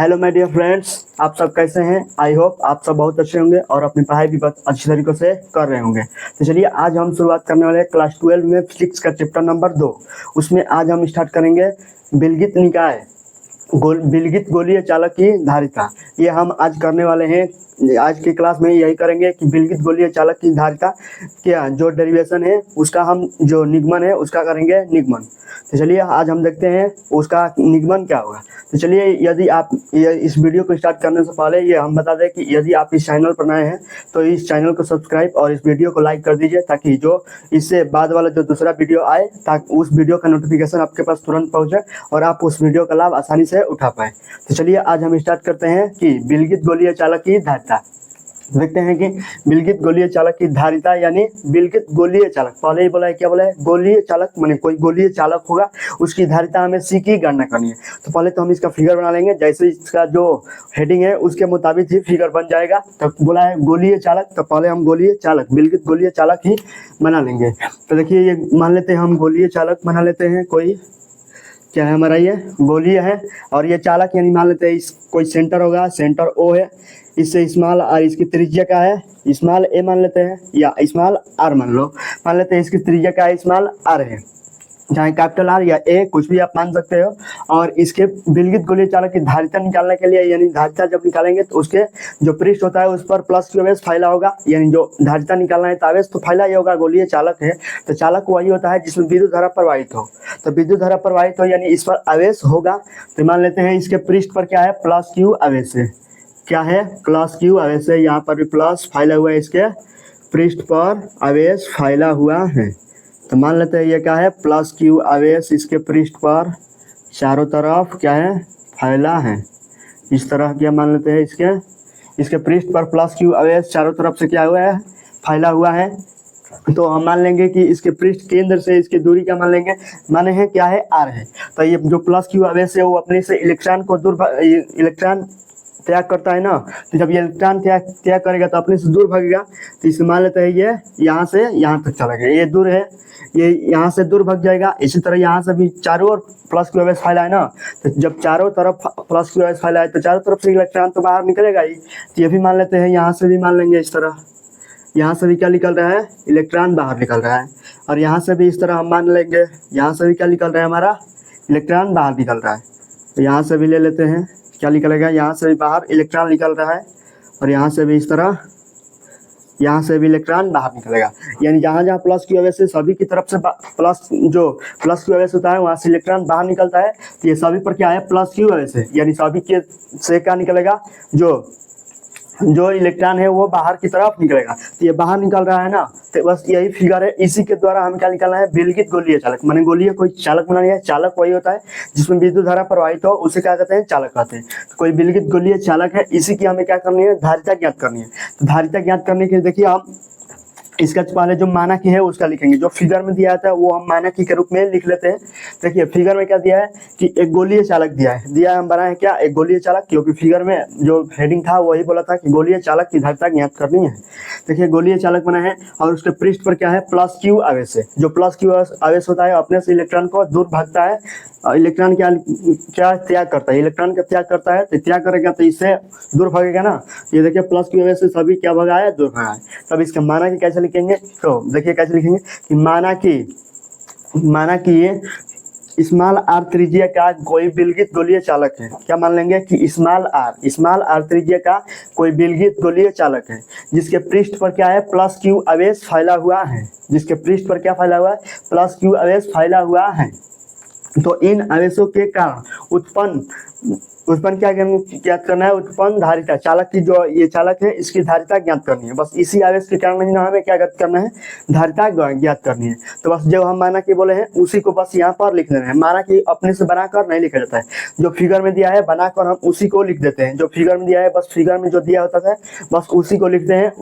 Hello my dear friends, आप सब कैसे हैं। आई होप आप सब बहुत अच्छे होंगे और अपनी पढ़ाई भी बहुत अच्छी तरीके से कर रहे होंगे। तो चलिए आज हम शुरुआत करने वाले हैं क्लास 12 में फिजिक्स का चैप्टर नंबर 2। उसमें आज हम स्टार्ट करेंगे बिलगित निकाय बिलगित गोलीय चालक की धारिता। ये हम आज करने वाले हैं। आज की क्लास में यही करेंगे कि बिलगित गोलीय चालक की धारिता क्या जो डेरिवेशन है उसका हम जो निगमन है उसका करेंगे निगमन। तो चलिए आज हम देखते हैं उसका निगमन क्या होगा। तो चलिए यदि आप इस वीडियो को स्टार्ट करने से पहले ये हम बता दें कि यदि आप इस चैनल पर नए हैं तो इस चैनल को सब्सक्राइब और इस वीडियो को लाइक कर दीजिए ताकि जो इससे बाद वाला जो दूसरा वीडियो आए ताकि उस वीडियो का नोटिफिकेशन आपके पास तुरंत पहुंचे और आप उस वीडियो का लाभ आसानी से उठा पाए। तो चलिए आज हम स्टार्ट करते हैं कि बिलगित गोलीय चालक की धारिता। देखते हैं कि बिलगित गोलीय चालक की धारिता यानी बिलगित गोलीय चालक, पहले ही बोला है क्या बोला है, गोलीय चालक माने कोई गोलीय चालक होगा उसकी धारिता हमें सी की गणना करनी है। तो पहले तो हम इसका फिगर बना लेंगे, जैसे इसका जो हेडिंग है उसके मुताबिक ही फिगर बन जाएगा। तो बोला है गोलीय चालक, तो पहले हम गोलीय चालक बिलगित गोलीय चालक ही बना लेंगे। तो देखिए ये मान लेते हैं हम गोलीय चालक बना लेते हैं। कोई क्या है हमारा, ये गोलीय है और ये चालक यानी मान लेते हैं इस कोई सेंटर होगा, सेंटर ओ है, इससे स्मॉल आर इसकी त्रिज्या का है स्मॉल ए मान लेते हैं या स्मॉल आर मान लेते हैं इसकी त्रिज्या का है स्मॉल आर है, चाहे कैपिटल आर या ए कुछ भी आप मान सकते हो। और इसके बिलगित गोलीय चालक की धारिता निकालने के लिए यानी धारिता जब निकालेंगे तो उसके जो पृष्ठ होता है उस पर प्लस क्यू आवेश फैला होगा, यानी जो धारिता निकालना है तो आवेश तो फैला ही होगा। गोलीय चालक है तो चालक वही होता है जिसमें विद्युत धारा प्रवाहित हो। तो विद्युत धारा प्रवाहित हो यानी इस पर आवेश होगा। तो मान लेते हैं इसके पृष्ठ पर क्या है, प्लस क्यू आवेश है। क्या है, प्लस क्यू आवेश है। यहाँ पर भी प्लस फैला हुआ है, इसके पृष्ठ पर आवेश फैला हुआ है। तो मान लेते हैं ये क्या है, प्लस क्यू आवेश इसके पृष्ठ पर चारों तरफ क्या है, फैला है। इस तरह क्या मान लेते हैं, इसके पृष्ठ पर प्लस क्यू आवेश चारों तरफ से क्या हुआ है, फैला हुआ है। तो हम मान लेंगे कि इसके पृष्ठ केंद्र से इसकी दूरी क्या मान लेंगे, माने है क्या है, आर है। तो ये जो प्लस क्यू आवेश है वो अपने से इलेक्ट्रॉन त्याग करता है ना। तो जब ये इलेक्ट्रॉन त्याग करेगा तो अपने से दूर भागेगा। तो इसे मान लेते हैं ये यहाँ से यहाँ तक चला गया, ये दूर है, ये यहाँ से दूर भाग जाएगा। इसी तरह यहाँ से भी चारों ओर प्लस क्यू आवेश फैला है ना, तो जब चारों तरफ प्लस क्यू आवेश फैला है तो चारों तरफ से इलेक्ट्रॉन तो बाहर निकलेगा ही। तो ये भी मान लेते हैं, यहाँ से भी मान लेंगे इस तरह, यहाँ से भी क्या निकल रहा है, इलेक्ट्रॉन बाहर निकल रहा है। और यहाँ से भी इस तरह हम मान लेंगे, यहाँ से भी क्या निकल रहा है, हमारा इलेक्ट्रॉन बाहर निकल रहा है। तो यहाँ से भी ले लेते हैं, क्या निकलेगा, यहाँ से भी बाहर इलेक्ट्रॉन निकल रहा है और यहाँ से भी इस तरह, यहाँ से भी इलेक्ट्रॉन बाहर निकलेगा। यानी जहाँ जहाँ प्लस क्यू आवेश है सभी की तरफ से जो प्लस क्यू आवेश होता है वहाँ से इलेक्ट्रॉन बाहर निकलता है। तो ये सभी पर क्या है, प्लस क्यू आवेश है, यानी सभी के से क्या निकलेगा, जो इलेक्ट्रॉन है वो बाहर की तरफ निकलेगा। तो ये बाहर निकल रहा है ना, तो बस यही फिगर है। इसी के द्वारा हमें क्या निकालना है, बिलगित गोलीय चालक। माने गोलीय कोई चालक बनानी है, चालक वही होता है जिसमें विद्युत धारा प्रवाहित हो, उसे क्या कहते हैं, चालक कहते हैं। तो कोई बिलगित गोलीय चालक है, इसी की हमें क्या करनी है, धारिता ज्ञात करनी है। तो धारिता ज्ञात करने के लिए देखिए हम इसका पहले जो मानक है उसका लिखेंगे। जो फिगर में दिया था वो हम मानक के रूप में लिख लेते हैं। देखिए फिगर में क्या दिया है कि एक गोलीय चालक दिया है हम बनाए क्या, एक गोलीय चालक, क्योंकि फिगर में जो हेडिंग था वही बोला था कि गोलीय चालक की धारिता ज्ञात करनी है। देखिए गोलीय चालक बना है और उसके पृष्ठ पर क्या है, प्लस क्यू आवेश है। जो प्लस क्यू आवेश होता है अपने से इलेक्ट्रॉन को दूर भागता है। इलेक्ट्रॉन क्या त्याग करता है, इलेक्ट्रॉन का त्याग करता है। तो त्याग करेगा तो इससे दूर भागेगा ना। ये देखिए प्लस क्यू आवेश से सभी क्या भगा है, दूर भगा है। तब इसका माना कि कैसे लिखेंगे, तो देखिए कैसे लिखेंगे कि माना कि स्मॉल आर त्रिज्या का कोई बिलगित गोलीय चालक है। क्या मान लेंगे कि स्मॉल आर त्रिज्या का कोई बिलगित गोलीय चालक है जिसके पृष्ठ पर क्या है, प्लस क्यू आवेश फैला हुआ है। जिसके पृष्ठ पर क्या फैला हुआ है, प्लस क्यू आवेश फैला हुआ है। तो इन आवेशों के कारण उत्पन्न क्या ज्ञात करना है, उत्पन्न धारिता, चालक की जो ये चालक है इसकी धारिता ज्ञात करनी है। बस इसी आवेश के कारण ही हमें क्या ज्ञात करना है, धारिता ज्ञात करनी है। तो बस जो हम माना कि बोले हैं उसी को बस यहाँ पर लिख देना है। माना कि अपने से बनाकर नहीं लिखा जाता है, जो फिगर में दिया है बनाकर हम उसी को लिख देते हैं। जो फिगर में दिया है बस फिगर में जो दिया होता है बस उसी को लिखते हैं।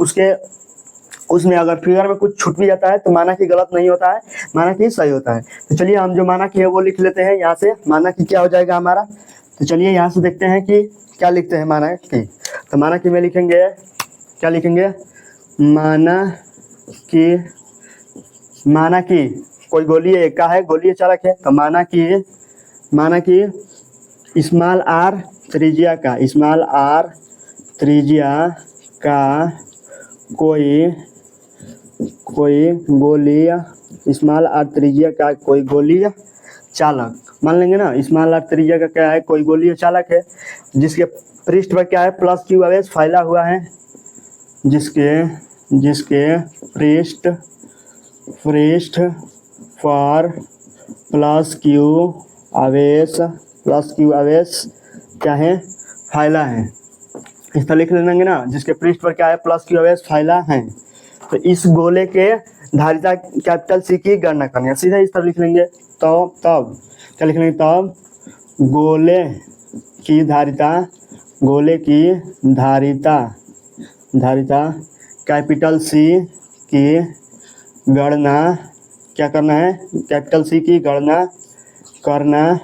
उसमें अगर फिगर में कुछ छूट भी जाता है तो माना कि गलत नहीं होता है, माना कि सही होता है। तो चलिए हम जो माना कि है वो लिख लेते हैं। यहाँ से माना कि क्या हो जाएगा हमारा, तो चलिए यहाँ से देखते हैं कि क्या लिखते हैं माना कि। तो माना कि में लिखेंगे, क्या लिखेंगे, माना कि कोई गोलीय का है, गोलीय चालक है। तो माना कि स्मॉल आर त्रिज्या का, स्मॉल आर त्रिज्या का कोई गोलीय, स्मॉल आर त्रिज्या का कोई गोलीय चालक, मान लेंगे ना स्मॉल आर त्रिज्या का क्या है, कोई गोलीय चालक है जिसके पृष्ठ पर क्या है प्लस क्यू आवेश फैला हुआ है, जिसके पृष्ठ पर प्लस क्यू आवेश क्या है, फैला है। इस तरह लिख लेंगे ना, जिसके पृष्ठ पर क्या है प्लस क्यू आवेश फैला है। तो इस गोले के धारिता कैपिटल सी की गणना करनी है, सीधा इस तरह लिख लेंगे। तो तब क्या लिख लेंगे, तब गोले की धारिता कैपिटल सी की गणना क्या करना है, कैपिटल सी की गणना करना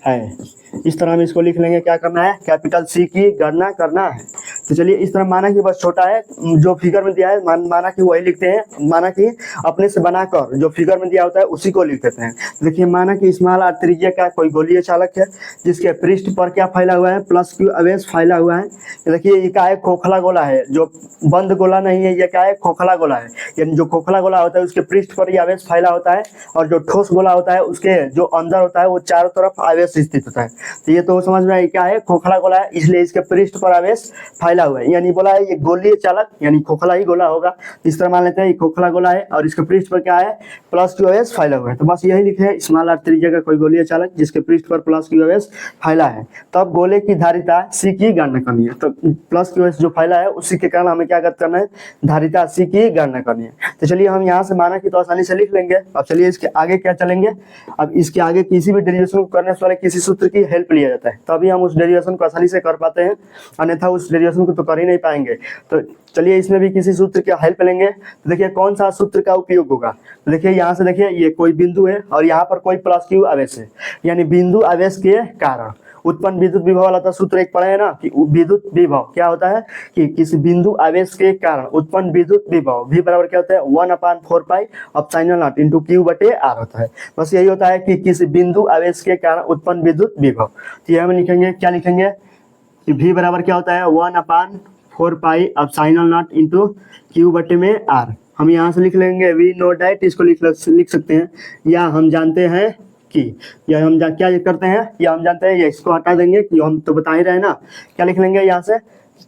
है। इस तरह हम इसको लिख लेंगे, क्या करना है, कैपिटल सी की गणना करना है। तो चलिए इस तरह माना कि बस छोटा है, जो फिगर में दिया है माना कि वही लिखते हैं, माना कि अपने से बनाकर जो फिगर में दिया होता है उसी को लिख देते हैं। देखिए माना कि स्मॉल आर त्रिज्या का कोई गोलीय चालक है जिसके पृष्ठ पर क्या फैला हुआ है, प्लस क्यू आवेश फैला हुआ है। देखिए ये क्या है, खोखला गोला है, जो बंद गोला नहीं है, ये क्या है, खोखला गोला है। यानी जो खोखला गोला होता है उसके पृष्ठ पर ही आवेश फैला होता है, और जो ठोस गोला होता है उसके जो अंदर होता है वो चारों तरफ आवेश स्थित होता है। तो ये तो समझ में आया क्या है, खोखला गोला है, इसलिए इसके पृष्ठ पर आवेश फैला हुआ है। यानी बोला है ये गोलीय चालक, यानी खोखला ही गोला होगा। इस तरह मान लेते हैं ये खोखला गोला है और इसके पृष्ठ पर क्या है, प्लस क्यू आवेश फैला हुआ है। तो बस यही लिखे है, स्मॉल आर त्रिज्या का कोई गोलीय चालक जिसके पृष्ठ पर प्लस क्यू आवेश फैला है। तब गोले की धारिता सी की गणना करनी है। तो प्लस क्यू आवेश जो फैला है उसी के कारण हमें क्या करना है, धारिता सी की गणना करनी है। तो चलिए हम यहाँ से माना कि तो आसानी से लिख लेंगे। अब चलिए इसके आगे क्या चलेंगे, अब इसके आगे किसी भी डेरिवेशन को करने से पहले किसी सूत्र की हेल्प लिया जाता है, तभी हम उस डेरिवेशन को आसानी से कर पाते हैं, अन्यथा उस डेरिवेशन को तो कर ही नहीं पाएंगे। तो चलिए इसमें भी किसी सूत्र की हेल्प लेंगे। तो देखिए कौन सा सूत्र का उपयोग होगा, तो देखिए यहाँ से देखिए ये कोई बिंदु है और यहाँ पर कोई प्लस क्यू आवेश है, यानी बिंदु आवेश के कारण उत्पन्न विद्युत विभव वाला था सूत्र एक पढ़े है ना, कि विद्युत विभव क्या होता है, कि किसी बिंदु आवेश के कारण उत्पन्न विद्युत विभव V बराबर क्या होता है 1/4 पाई एप्सिलॉन नॉट इनटू Q बटे R होता है। बस यही होता है कि किसी बिंदु आवेश के कारण उत्पन्न विद्युत विभव। तो ये हम लिखेंगे, क्या लिखेंगे कि V बराबर क्या होता है 1/4 पाई एप्सिलॉन नॉट इनटू Q बटे में R। हम यहाँ से लिख लेंगे V नो डाइट, इसको लिख सकते हैं, या हम जानते हैं कि, या हम क्या करते हैं, या हम जानते हैं, या इसको हटा देंगे कि हम तो बता ही रहे ना। क्या लिख लेंगे यहाँ से,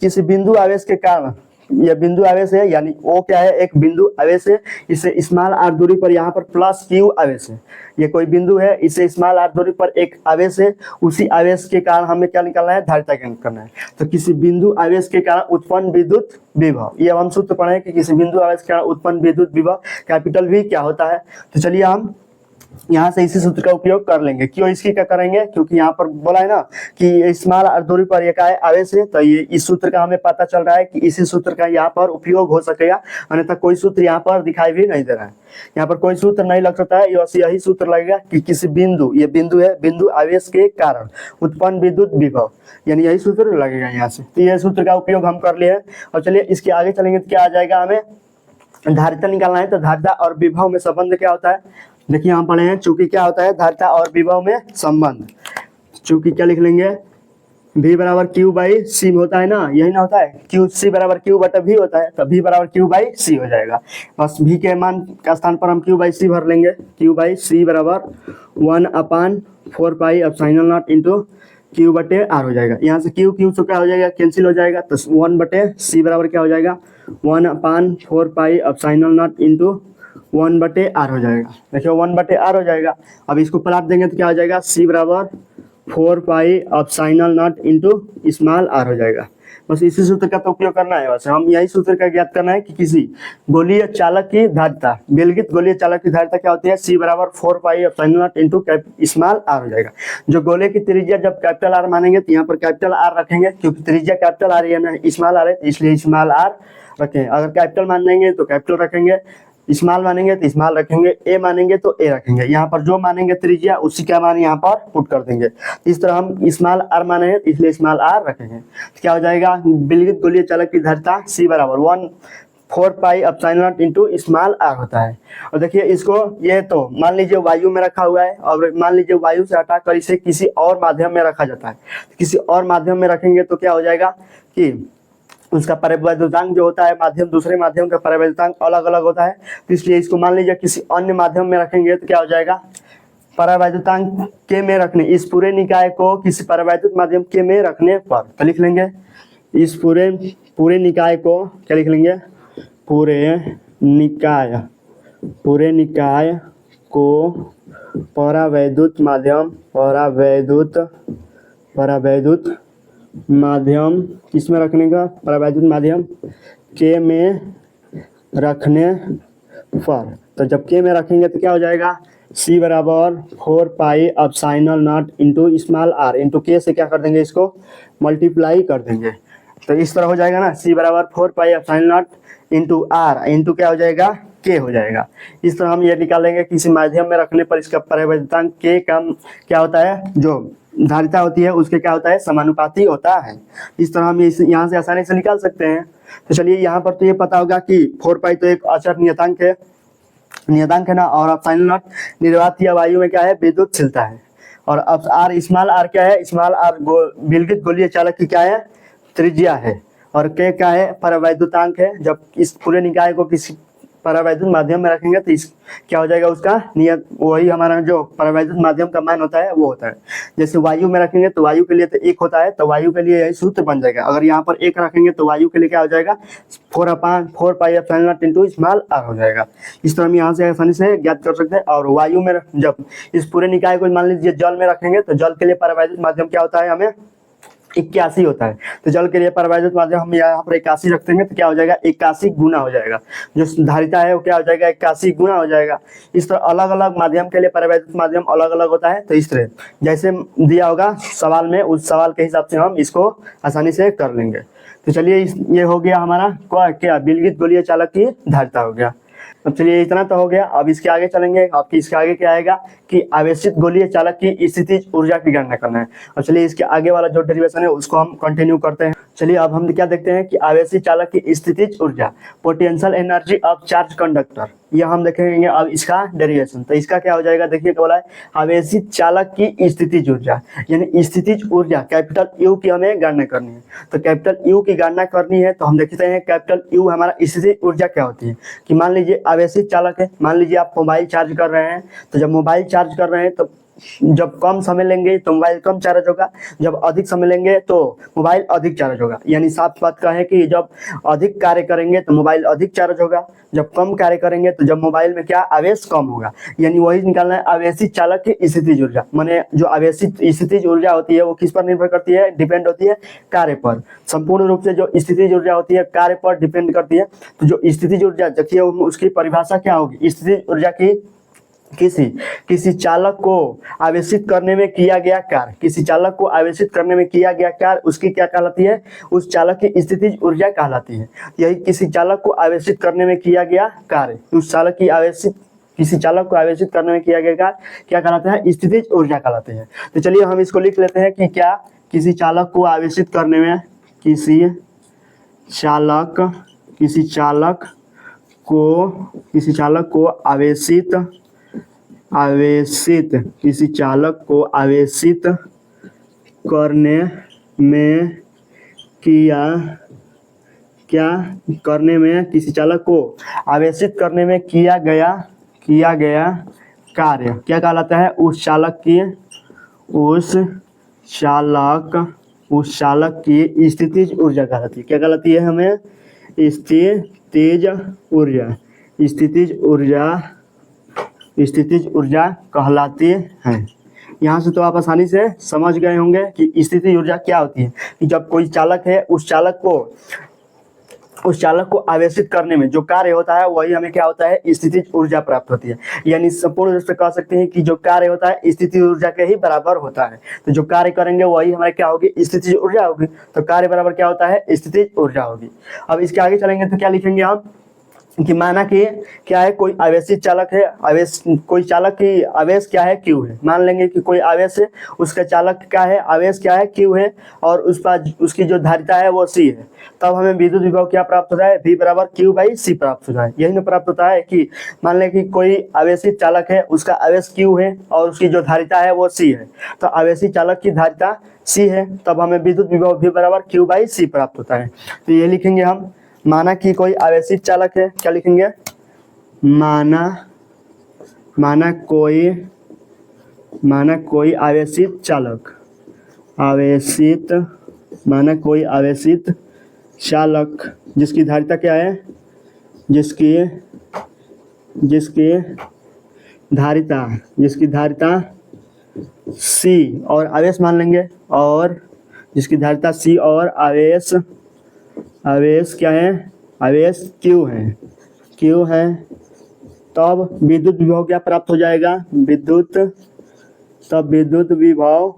किसी बिंदु आवेश के कारण, यह बिंदु आवेश है, यानी वो क्या है, एक बिंदु आवेश है, इसे स्मॉल आर दूरी पर यहाँ पर प्लस क्यू आवेश है। ये कोई बिंदु है, इसे स्मॉल आर दूरी पर एक आवेश है, उसी आवेश के कारण हमें क्या निकालना है, धारिता ज्ञात करना है। तो किसी बिंदु आवेश के कारण उत्पन्न विद्युत विभव, ये हम सूत्र पढ़े कि किसी बिंदु आवेश के कारण उत्पन्न विद्युत विभव कैपिटल V क्या होता है। तो चलिए हम यहाँ से इसी सूत्र का उपयोग कर लेंगे। क्यों इसकी क्या करेंगे, क्योंकि यहाँ पर बोला है ना कि स्मॉल आर दूरी पर एक आवेश है, तो ये इस सूत्र का हमें पता चल रहा है कि इसी सूत्र का यहाँ पर उपयोग हो सकेगा, अन्यथा कोई सूत्र यहाँ पर दिखाई भी नहीं दे रहा है। यहाँ पर कोई सूत्र नहीं लग सकता है, यही सूत्र लगेगा कि किसी बिंदु, ये बिंदु है, बिंदु आवेश के कारण उत्पन्न विद्युत विभव, यानी यही सूत्र लगेगा यहाँ से। तो यह सूत्र का उपयोग हम कर लिए। और चलिए इसके आगे चलेंगे तो क्या आ जाएगा, हमें धारिता निकालना है। तो धारिता और विभव में संबंध क्या होता है, देखिए हम पढ़े हैं, चूंकि क्या होता है धारिता और विभव में संबंध, चूंकि क्या लिख लेंगे V बराबर Q बाई C होता है ना, यही ना होता है, Q C बराबर Q बटा V होता है, तो V बराबर Q बाई C हो जाएगा। बस V के मान का स्थान पर हम Q बाई C भर लेंगे। Q बाई C बराबर 1/4 पाई एप्सिलॉन नॉट इंटू Q बटे R हो जाएगा। यहाँ से Q से क्या हो जाएगा, कैंसिल हो जाएगा, तो 1 बटे C बराबर क्या हो जाएगा 1/4 पाई एप्सिलॉन नॉट इंटू 1 बटे R हो जाएगा। देखिए 1 बटे R हो जाएगा। अब इसको पलट देंगे तो क्या हो जाएगा, C बराबर 4 pi epsilon not into small r हो जाएगा। बस इसी सूत्र का तो उपयोग करना है। वैसे हम यही सूत्र का ज्ञात करना है कि किसी गोलीय चालक की धारिता, बेलगित गोलीय चालक की धारिता क्या होती है, C बराबर 4 pi epsilon not into small r हो जाएगा। जो गोले की त्रिज्या जब कैपिटल R मानेंगे तो यहाँ पर कैपिटल R रखेंगे, क्योंकि त्रिज्या कैपिटल R है ना, स्मॉल r है, इसलिए स्मॉल r रखें। अगर कैपिटल मान देंगे तो कैपिटल रखेंगे, स्मॉल मानेंगे तो स्मॉल रखेंगे, ए मानेंगे तो ए रखेंगे। यहाँ पर जो मानेंगे त्रिज्या उसी का मान यहाँ पर पुट कर देंगे। इस तरह हम स्मॉल आर माने हैं इसलिए स्मॉल आर रखेंगे। तो क्या हो जाएगा, विलगित गोलीय चालक की धारिता C बराबर 4 pi epsilon not into small R होता है। और देखिए इसको, ये तो मान लीजिए वायु में रखा हुआ है और मान लीजिए वायु से हटाकर इसे किसी और माध्यम में रखा जाता है। किसी और माध्यम में रखेंगे तो क्या हो जाएगा कि उसका परावैद्युतांक जो होता है माध्यम दूसरे माध्यम का परावैद्युतांक अलग अलग होता है। तो इसलिए इसको मान लीजिए किसी अन्य माध्यम में रखेंगे तो क्या हो जाएगा, परावैद्युतांक के में रखने, इस पूरे निकाय को किसी परावैद्युत माध्यम के में रखने पर, तो लिख लेंगे इस पूरे निकाय को क्या लिख लेंगे, पूरे निकाय को परावैद्युत माध्यम किसमें रखने का, परावैद्युत माध्यम के में रखने पर। तो जब के में रखेंगे तो क्या हो जाएगा, C बराबर 4 pi epsilon not into small R into के से क्या कर देंगे, इसको मल्टीप्लाई कर देंगे। तो इस तरह हो जाएगा ना, C बराबर 4 pi epsilon not into R into क्या हो जाएगा, के हो जाएगा। इस तरह हम ये निकालेंगे किसी माध्यम में रखने पर इसका परावैद्युतांक के का क्या होता है, जो धारिता होती है उसके क्या होता है, समानुपाती होता है। इस तरह हम यहाँ से आसानी से निकाल सकते हैं। तो चलिए यहाँ पर तो ये पता होगा कि 4 पाई तो एक अचर नियतांक है ना, और एप्सिलॉन नॉट निर्वात या वायु में क्या है, विद्युतशीलता है। और अब आर स्मॉल आर क्या है, स्मॉल आर विलगित गोलीय चालक की क्या है, त्रिज्या है। और के क्या है, परावैद्युतांक है। जब इस पूरे निकाय को किसी परावैद्युत माध्यम में रखेंगे तो इस क्या हो जाएगा, उसका नियत वही हमारा जो परावैद्युत माध्यम का मान होता है वो होता है। जैसे वायु में रखेंगे तो वायु के लिए तो 1 होता है, तो वायु के लिए यही सूत्र बन जाएगा। अगर यहाँ पर 1 रखेंगे तो वायु के लिए क्या हो जाएगा, 4 pi epsilon not into small R हो जाएगा। इस तरह हम यहाँ से आसानी से ज्ञात कर सकते हैं। और वायु में जब इस पूरे निकाय को मान लीजिए जल में रखेंगे तो जल के लिए परावैद्युत माध्यम क्या होता है, हमें 81 होता है। तो जल के लिए परावैद्युत माध्यम हम यहाँ पर 81 रख देंगे तो क्या हो जाएगा, 81 गुना हो जाएगा। जो धारिता है वो क्या हो जाएगा, 81 गुना हो जाएगा। इस तरह अलग अलग माध्यम के लिए परावैद्युत माध्यम अलग अलग होता है। तो इस तरह जैसे दिया होगा सवाल में, उस सवाल के हिसाब से हम इसको आसानी से कर लेंगे। तो चलिए ये हो गया हमारा क्या, विलगित गोलीय चालक की धारिता हो गया। अब चलिए इतना तो हो गया। अब इसके आगे चलेंगे। आपकी इसके आगे क्या आएगा कि आवेशित गोलीय चालक की स्थितिज ऊर्जा की गणना करना है। और चलिए इसके आगे वाला जो डेरिवेशन है उसको हम कंटिन्यू करते हैं। चलिए अब हम क्या देखते हैं कि आवेशित चालक की स्थितिज ऊर्जा, potential energy of charge conductor, ये हम देखेंगे अब इसका डेरिवेशन। तो इसका क्या हो जाएगा, देखिए क्या बोला है, आवेशित चालक की स्थितिज ऊर्जा, यानी स्थितिज ऊर्जा कैपिटल यू की हमें गणना करनी है। तो कैपिटल यू की गणना करनी है तो हम देखते हैं कैपिटल यू हमारा स्थितिज ऊर्जा क्या होती है। कि मान लीजिए आवेशित चालक है, मान लीजिए आप मोबाइल चार्ज कर रहे हैं, तो जब मोबाइल चार्ज कर रहे हैं तो जब कम समय लेंगे तो मोबाइल कम चार्ज होगा, जब अधिक समय लेंगे तो मोबाइल अधिक चार्ज होगा। यानी साफ बात का है कि जब अधिक कार्य करेंगे तो मोबाइल अधिक चार्ज होगा, जब कम कार्य करेंगे तो जब मोबाइल में क्या आवेश कम होगा। यानी वही निकालना है आवेशित चालक की स्थितिज ऊर्जा। माने जो आवेशित स्थितिज ऊर्जा होती है वो किस पर निर्भर करती है, डिपेंड होती है कार्य पर। संपूर्ण रूप से जो स्थितिज ऊर्जा होती है कार्य पर डिपेंड करती है। तो जो स्थितिज ऊर्जा देखिए उसकी परिभाषा क्या होगी, स्थितिज ऊर्जा की किसी चालक को आवेशित करने में किया गया कार्य, किसी चालक को आवेशित करने में किया गया कार्य उसकी क्या कहलाती है, उस चालक की स्थितिज ऊर्जा कहलाती है। यही किसी चालक को आवेशित करने में किया गया कार्य, उस चालक की किसी चालक को आवेशित करने में किया गया कार्य क्या कहलाता है, स्थितिज ऊर्जा कहलाती है। तो चलिए हम इसको लिख लेते हैं कि क्या, किसी चालक को आवेशित करने में, किसी चालक को आवेशित करने में किसी चालक को आवेशित करने में किया गया कार्य क्या कहलाता है, उस चालक की स्थितिज ऊर्जा कहलाती है। क्या कहलाती है हमें, स्थितिज ऊर्जा कहलाती है। यहाँ से तो आप आसानी से समझ गए होंगे कि स्थितिज ऊर्जा क्या होती है। कि जब कोई चालक है उस चालक को आवेशित करने में जो कार्य होता है वही हमें क्या होता है, स्थितिज ऊर्जा प्राप्त होती है। यानी संपूर्ण रूप से कह सकते हैं कि जो कार्य होता है स्थितिज ऊर्जा के ही बराबर होता है। तो जो कार्य करेंगे वही हमारे क्या होगी, स्थितिज ऊर्जा होगी। तो कार्य बराबर क्या होता है, स्थितिज ऊर्जा होगी। अब इसके आगे चलेंगे तो क्या लिखेंगे हम, कि माना कि क्या है, कोई आवेशी चालक है, आवेश कोई चालक की आवेश क्या है, क्यू है। मान लेंगे कि कोई आवेश है, उसका चालक क्या है, आवेश क्या है, क्यू है, और उस पर उसकी जो धारिता है वो सी है। तब हमें विद्युत विभव क्या प्राप्त होता है, V बराबर क्यू बाई सी प्राप्त होता है। यही ना प्राप्त होता है कि मान लें कि कोई आवेशी चालक है, उसका आवेश क्यू है और उसकी जो धारिता है वो सी है, तो आवेशी चालक की धारिता सी है, तब हमें विद्युत विभव V बराबर क्यू बाई सी प्राप्त होता है। तो ये लिखेंगे हम, माना कि कोई आवेशी चालक है, क्या लिखेंगे, माना कोई आवेशित चालक, माना कोई आवेशित चालक जिसकी धारिता क्या है, जिसकी धारिता सी और आवेश मान लेंगे, और जिसकी धारिता सी और आवेश क्या है, आवेश क्यू है, तब विद्युत विभव क्या प्राप्त हो जाएगा, विद्युत विभव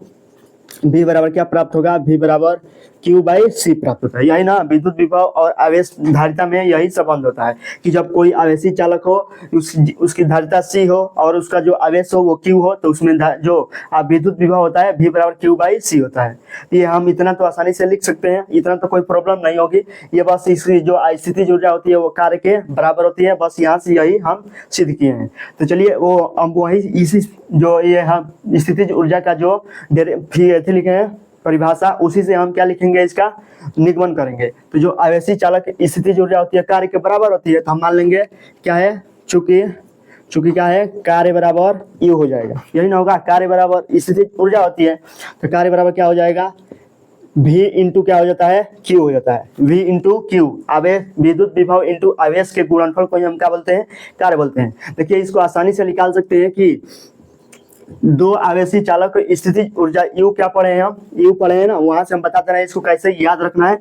V बराबर क्या प्राप्त होगा, V बराबर क्यू बाई सी प्राप्त होता है। यही ना विद्युत विभव और आवेश धारिता में यही संबंध होता है कि जब कोई आवेशी चालक हो, उसकी धारिता सी हो और उसका जो आवेश हो वो क्यू हो, तो उसमें जो विद्युत विभव होता है V बराबर क्यू बाई सी होता है। ये हम इतना तो आसानी से लिख सकते हैं, इतना तो कोई प्रॉब्लम नहीं होगी। ये बस इसकी जो स्थितिज ऊर्जा होती है वो कार्य के बराबर होती है, बस यहाँ से यही हम सिद्ध किए हैं। तो चलिए वो हम वही इसी जो ये हम स्थितिज ऊर्जा का जो फिर लिखे हैं परिभाषा, उसी से हम क्या लिखेंगे, इसका निगमन करेंगे। तो जो आवेशी चालक स्थितिज ऊर्जा होती है कार्य के बराबर होती है, तो हम मान लेंगे क्या है, चूंकि क्या है, कार्य बराबर यू हो जाएगा। यही ना होगा, कार्य बराबर स्थितिज ऊर्जा होती है, तो कार्य बराबर क्या हो जाएगा, V इंटू क्या हो जाता है, Q हो जाता है। V इंटू क्यू, आवेश विद्युत विभव इंटू आवेश के गुणनफल को हम क्या बोलते हैं, कार्य बोलते हैं। देखिए इसको आसानी से निकाल सकते हैं कि दो आवेशी चालक स्थितिज ऊर्जा U क्या पढ़े हैं, हम U पढ़े हैं ना, वहां से हम बताते रहे इसको कैसे याद रखना है।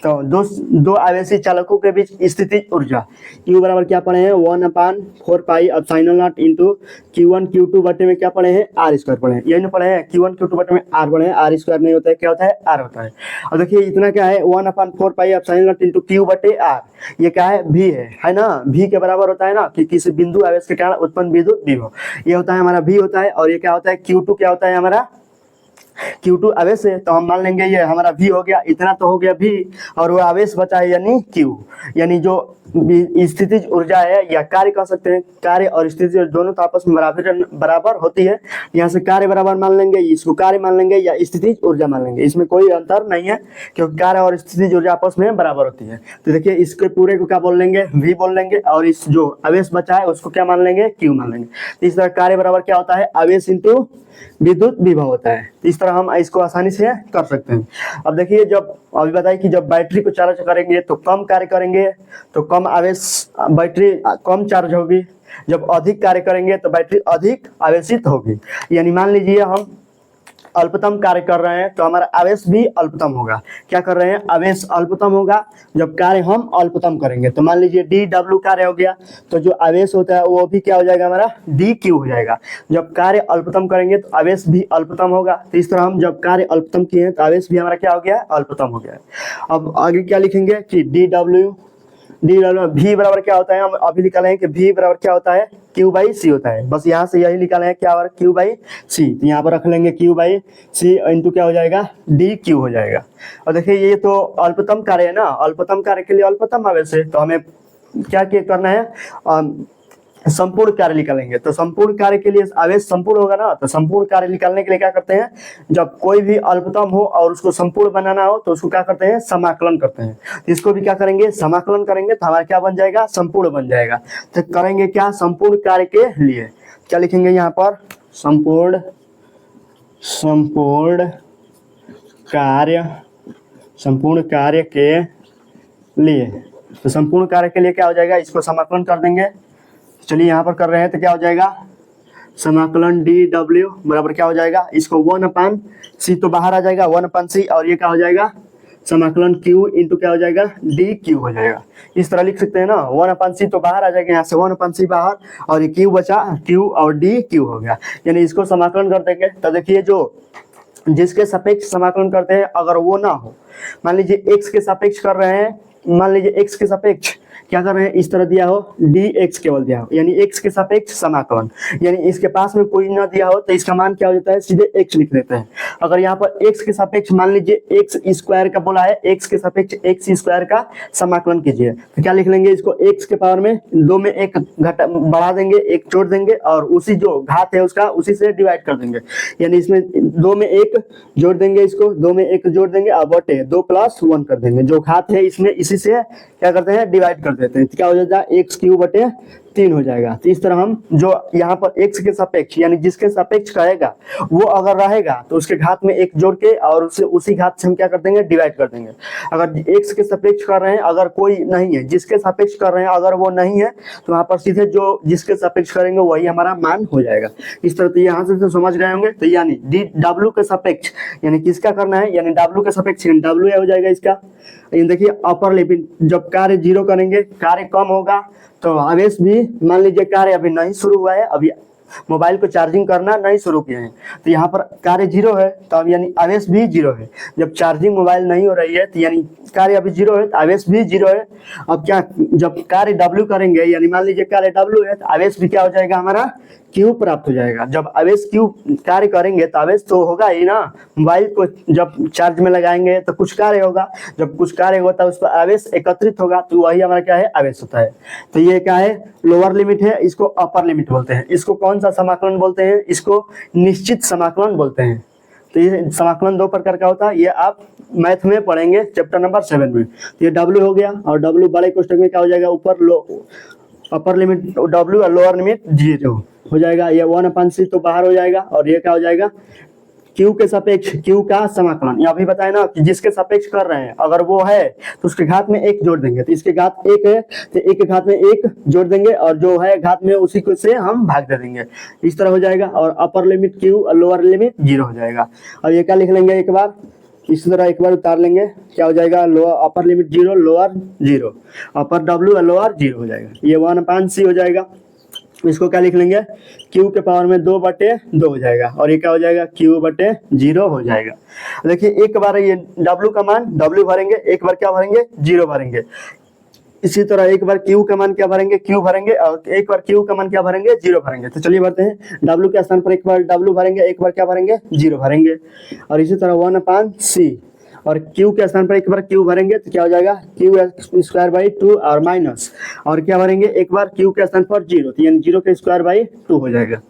तो दो आवेशी चालकों के बीच स्थितिज ऊर्जा U बराबर क्या पढ़े हैं, 1/4 पाई epsilon not into Q1 Q2 बटे में क्या पढ़े हैं, R स्क्वायर पढ़े हैं। यही ना पढ़े हैं, Q1 Q2 बटे में R पढ़े हैं, R स्क्वायर नहीं होता है, क्या होता है, R होता है। और देखिए इतना क्या है, 1/4 पाई एप्सिलॉन नॉट इंटू Q बटे R, ये क्या है, V है ना, V के बराबर होता है ना कि किसी बिंदु आवेश के कारण उत्पन्न विद्युत विभव, ये होता है हमारा V होता है। और ये क्या होता है, Q2 क्या होता है हमारा, Q2 आवेश है, तो हम मान लेंगे ये हमारा V हो गया, इतना तो हो गया V, और वो आवेश बचा है यानी Q, यानी जो स्थितिज ऊर्जा है या कार्य कह सकते हैं, कार्य और स्थितिज दोनों तो आपस में बराबर होती है। यहाँ से कार्य बराबर मान लेंगे, इसको कार्य मान लेंगे या स्थितिज ऊर्जा मान लेंगे, इसमें कोई अंतर नहीं है क्योंकि कार्य और स्थितिज ऊर्जा आपस में बराबर होती है। तो देखिए इसके पूरे को क्या बोल लेंगे, V बोल लेंगे, और इस जो आवेश बचा है उसको क्या मान लेंगे, Q मान लेंगे। तो इस तरह कार्य बराबर क्या होता है, आवेश इंटू विद्युत विभव होता है। इस तरह हम इसको आसानी से कर सकते हैं। अब देखिए जब अभी बताइए कि जब बैटरी को चार्ज करेंगे तो कम कार्य करेंगे, तो कम आवेश, बैटरी कम चार्ज होगी। जब अधिक कार्य करेंगे तो बैटरी अधिक आवेशित होगी। यानी मान लीजिए हम अल्पतम कार्य कर रहे हैं तो हमारा आवेश भी अल्पतम होगा। क्या कर रहे हैं, आवेश अल्पतम होगा जब कार्य हम अल्पतम करेंगे। तो मान लीजिए DW कार्य हो गया, तो जो आवेश होता है वो भी क्या हो जाएगा, हमारा DQ हो जाएगा। जब कार्य अल्पतम करेंगे तो आवेश भी अल्पतम होगा। तो इस तरह हम जब कार्य अल्पतम किए हैं तो आवेश भी हमारा क्या हो गया, अल्पतम हो गया। अब आगे क्या लिखेंगे कि DW V बराबर क्या होता है, हम अभी निकाले हैं कि V बराबर क्या होता है, Q बाई सी होता है। बस यहाँ से यही निकाले हैं क्या, Q बाई सी। तो यहाँ पर रख लेंगे Q बाई सी इंटू क्या हो जाएगा, DQ हो जाएगा। और देखिए ये तो अल्पतम कार्य है ना, अल्पतम कार्य के लिए अल्पतम आवेश है, तो हमें क्या करना है, संपूर्ण कार्य निकालेंगे। तो संपूर्ण कार्य के लिए आवेश संपूर्ण होगा ना, तो संपूर्ण कार्य निकालने के लिए क्या करते हैं, जब कोई भी अल्पतम हो और उसको संपूर्ण बनाना हो तो उसको क्या करते हैं, समाकलन करते हैं। तो इसको भी क्या करेंगे, समाकलन करेंगे, तो हमारा क्या बन जाएगा, संपूर्ण बन जाएगा। तो करेंगे क्या, संपूर्ण कार्य के लिए क्या लिखेंगे यहाँ पर, संपूर्ण कार्य के लिए। तो संपूर्ण कार्य के लिए क्या हो जाएगा, इसको समाकलन कर देंगे। चलिए यहाँ पर कर रहे हैं तो क्या हो जाएगा, समाकलन DW बराबर क्या हो जाएगा, इसको 1/c तो बाहर आ जाएगा 1/c, और ये क्या हो जाएगा, समाकलन Q इंटू क्या हो जाएगा, DQ हो जाएगा। इस तरह लिख सकते हैं ना, 1/c तो बाहर आ जाएगा, यहाँ से 1/c बाहर, और ये Q बचा, Q और DQ हो गया। यानी इसको समाकलन कर देंगे। तो देखिए जो जिसके सापेक्ष समाकलन करते हैं अगर वो ना हो, मान लीजिए x के सापेक्ष कर रहे हैं, मान लीजिए x के सापेक्ष क्या कर रहे हैं, इस तरह दिया हो dx केवल दिया हो, यानी x के सापेक्ष समाकलन, यानी इसके पास में कोई ना दिया हो तो इसका मान क्या हो जाता है, सीधे x लिख देते हैं। अगर यहाँ पर x के सापेक्ष मान लीजिए x स्क्वायर का बोला है, x के सापेक्ष x स्क्वायर का समाकलन कीजिए, तो क्या लिख लेंगे, इसको x के पावर में 2 में 1 घटा बढ़ा देंगे, 1 जोड़ देंगे और उसी जो घात है उसका उसी से डिवाइड कर देंगे, यानी इसमें 2 में 1 जोड़ देंगे, इसको 2 में 1 जोड़ देंगे और बटे 2 + 1 कर देंगे, जो घात है इसमें इसी से क्या करते हैं, डिवाइड कर देते हैं, तो क्या हो जाता है, x³ बटे 3 हो जाएगा। तो इस तरह हम जो यहाँ पर x के सापेक्ष यानी जिसके सापेक्ष कहेगा वो अगर रहेगा तो उसके घात में 1 जोड़ के और उससे उसी घात से हम क्या कर देंगे, डिवाइड कर देंगे। अगर x के सापेक्ष कर रहे हैं, अगर कोई नहीं है, जिसके सापेक्ष कर रहे हैं अगर वो नहीं है तो वहां पर सीधे जो जिसके सापेक्ष करेंगे वही हमारा मान हो जाएगा। इस तरह तो यहाँ से समझ गए होंगे। तो यानी w के सापेक्ष यानी किसका करना है, यानी w के सापेक्ष w हो जाएगा इसका। देखिए अपर लिमिट जब कार्य 0 करेंगे, कार्य कम होगा तो आवेश भी, मान लीजिए कार्य अभी नहीं शुरू हुआ है, अभी मोबाइल को चार्जिंग करना नहीं शुरू किए हैं, तो यहाँ पर कार्य 0 है तो अब यानी आवेश भी 0 है। जब चार्जिंग मोबाइल नहीं हो रही है तो यानी कार्य अभी 0 है तो आवेश भी 0 है। अब क्या, जब कार्य W करेंगे यानी मान लीजिए कार्य W है तो आवेश भी क्या हो जाएगा, हमारा Q प्राप्त हो जाएगा। जब आवेश Q कार्य करेंगे तो आवेश तो होगा ही ना, मोबाइल को जब चार्ज में लगाएंगे तो कुछ कार्य होगा, जब कुछ कार्य होता है उस पर आवेश एकत्रित होगा तो वही हमारा क्या है, आवेश होता है। तो ये क्या है, लोअर लिमिट है, इसको अपर लिमिट बोलते हैं। इसको कौन सा समाकलन बोलते हैं, इसको निश्चित समाकलन बोलते हैं। तो ये समाकलन 2 प्रकार का होता है, ये आप मैथ में पढ़ेंगे चैप्टर नंबर 7 में। तो ये W हो गया और W बड़े कोष्ठक में क्या हो जाएगा, ऊपर अपर लिमिट W और लोअर लिमिट 0 हो जाएगा। ये 1/c तो बाहर हो जाएगा और ये क्या हो जाएगा, Q के सापेक्ष Q का समाकलन। ये अभी बताए ना कि जिसके सापेक्ष कर रहे हैं अगर वो है तो उसके घात में 1 जोड़ देंगे, तो इसके घात 1 है तो 1 के घात में 1 जोड़ देंगे और जो है घात में उसी को से हम भाग दे देंगे, इस तरह हो जाएगा। और अपर लिमिट Q और लोअर लिमिट 0 हो जाएगा। और ये क्या लिख लेंगे, एक बार इस तरह एक बार उतार लेंगे, क्या हो जाएगा, लोअर अपर लिमिट 0 लोअर 0, अपर W और लोअर 0 हो जाएगा। ये 1/c हो जाएगा। इसको क्या लिख लेंगे, Q के पावर में 2/2 हो जाएगा और ये क्या हो जाएगा, Q/0 हो जाएगा। देखिए एक बार ये W का मान W भरेंगे, एक बार क्या भरेंगे, 0 भरेंगे। इसी तरह एक बार Q का मान क्या भरेंगे, Q भरेंगे और एक बार Q का मान क्या भरेंगे, 0 भरेंगे। तो चलिए भरते हैं, W के स्थान पर एक बार W भरेंगे, एक बार क्या भरेंगे, 0 भरेंगे। और इसी तरह 1/c और Q के स्थान पर एक बार Q भरेंगे तो क्या हो जाएगा, Q²/2 और माइनस, और क्या भरेंगे, एक बार Q के स्थान पर 0 तो यानी 0²/2 हो जाएगा।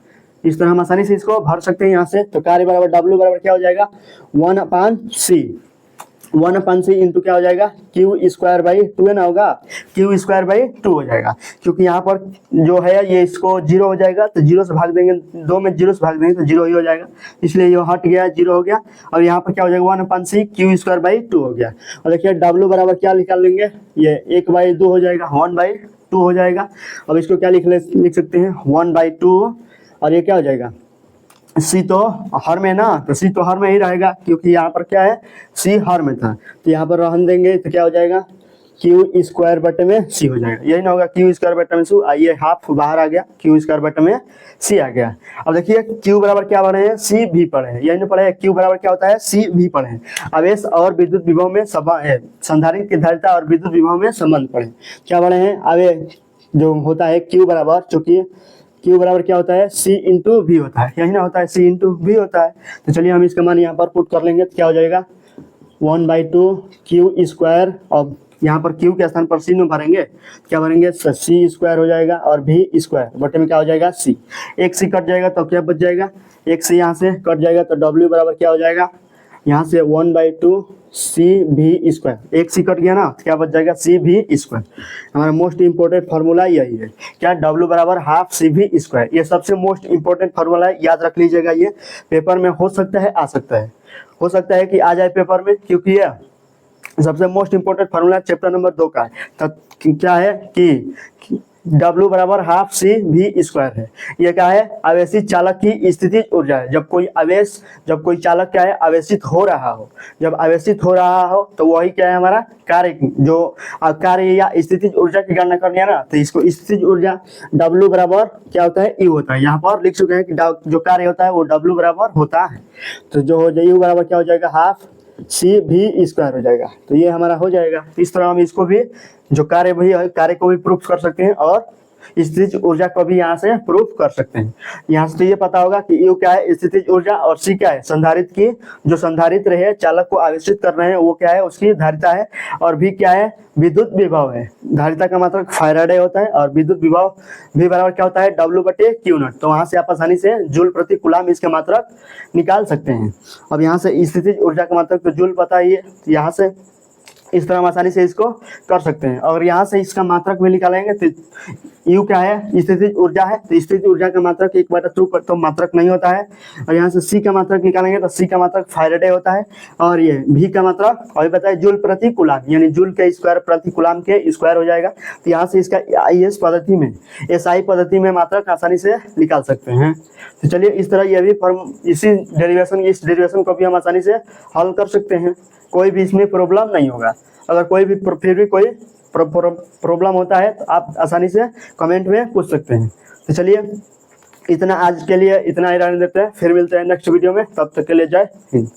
इस तरह हम आसानी से इसको भर सकते हैं यहाँ से। तो कार्य बराबर W बराबर क्या हो जाएगा, 1/c 1/c इंटू क्या हो जाएगा, Q²/2 है ना, होगा Q²/2 हो जाएगा। क्योंकि यहाँ पर जो है ये इसको 0 हो जाएगा तो 0 से भाग देंगे, 2 में 0 से भाग देंगे तो 0 ही हो जाएगा, इसलिए ये हट गया, 0 हो गया। और यहाँ पर क्या हो जाएगा, 1/c Q²/2 हो गया। और देखिए W बराबर क्या निकाल लेंगे, ये 1/2 हो जाएगा, 1/2 हो जाएगा। अब इसको क्या लिख सकते हैं, 1/2 और ये क्या हो जाएगा, C तो हर में ना, तो C तो हर में ही रहेगा क्योंकि यहाँ पर क्या है, C हर में था, तो यहाँ पर रहन देंगे तो क्या हो जाएगा, Q²/C हो जाएगा। यही ना होगा, Q²/C, आइए हाफ बाहर आ गया, Q²/C आ गया। अब देखिए Q बराबर क्या पढ़े हैं, C भी पढ़े हैं, यही ना पढ़े हैं, Q बराबर क्या होता है, C भी पढ़े हैं। आवेश और विद्युत विभव में संधारित्र की धारिता और विद्युत विभव में संबंध पढ़े। क्या पढ़े हैं, आवेश जो होता है Q बराबर, चूंकि Q बराबर क्या होता है, C × V होता है, यही ना होता है, C × V होता है। तो चलिए हम इसका मान यहाँ पर पुट कर लेंगे तो क्या हो जाएगा, 1/2 Q², और यहाँ पर Q के स्थान पर C में भरेंगे, क्या भरेंगे, C² हो जाएगा और V² बटे में क्या हो जाएगा, C। एक C कट जाएगा तो क्या बच जाएगा, एक C यहाँ से कट जाएगा तो W बराबर क्या हो जाएगा, यहाँ से 1/2 CV², एक C कट गया ना तो क्या बच जाएगा, CV²। हमारा मोस्ट इंपोर्टेंट फार्मूला यही है, क्या, W बराबर ½ CV²। ये सबसे मोस्ट इंपोर्टेंट फार्मूला है, याद रख लीजिएगा। ये पेपर में हो सकता है, आ सकता है, हो सकता है कि आ जाए पेपर में, क्योंकि ये सबसे most important formula chapter number 2 का है। तो क्या है कि W बराबर ½ CV² है। ये क्या है, आवेशित चालक की स्थितिज ऊर्जा है। जब कोई चालक क्या है, आवेशित हो रहा हो, जब आवेशित हो रहा हो तो वही क्या है, हमारा कार्य, जो कार्य या स्थितिज ऊर्जा की गणना करनी है ना, तो इसको स्थितिज ऊर्जा W बराबर क्या होता है, U होता है। यहाँ पर लिख चुके हैं कि जो कार्य होता है वो W बराबर होता है। तो जो हो जाए U बराबर क्या हो जाएगा, ½ सी भी स्क्वायर हो जाएगा। तो ये हमारा हो जाएगा। इस तरह हम इसको भी जो कार्य वही है कार्य को भी प्रूफ कर सकते हैं और स्थितिज ऊर्जा को भी यहाँ से प्रूफ कर सकते हैं। यहाँ से तो ये पता होगा कि यू क्या है स्थितिज ऊर्जा और सी क्या है संधारित्र की जो संधारित्र है चालक को आवेशित कर रहे हैं वो क्या है उसकी धारिता है और भी क्या है विद्युत विभव है। धारिता का मात्रक फैराडे होता है और विद्युत विभव भी बराबर क्या होता है W/Q0। तो वहां से आप आसानी से जूल प्रति कूलम इसका मात्रक निकाल सकते हैं। अब यहाँ से स्थितिज ऊर्जा का मात्रक तो जूल पता ही है, यहाँ से इस तरह हम आसानी से इसको कर सकते हैं। और यहाँ से इसका मात्रक भी निकालेंगे तो यू क्या है स्थितिज ऊर्जा है, तो स्थितिज ऊर्जा का मात्रक 1/2 पर तो मात्रक नहीं होता है। और यहाँ से सी का मात्रक निकालेंगे तो सी का मात्रक फैराडे होता है और ये भी का मात्रक अभी बताए जूल प्रति कूलम यानी जूल के स्क्वायर प्रति कूलम के स्क्वायर हो जाएगा। तो यहाँ से इसका IS पद्धति में SI पद्धति में मात्रक आसानी से निकाल सकते हैं। तो चलिए इस तरह ये भी फॉर्म इस डेरिवेशन को भी हम आसानी से हल कर सकते हैं, कोई भी इसमें प्रॉब्लम नहीं होगा। अगर कोई भी फिर भी कोई प्रॉब्लम होता है तो आप आसानी से कमेंट में पूछ सकते हैं। तो चलिए इतना आज के लिए इतना ही रहने देते हैं, फिर मिलते हैं नेक्स्ट वीडियो में, तब तक के लिए जय हिंद।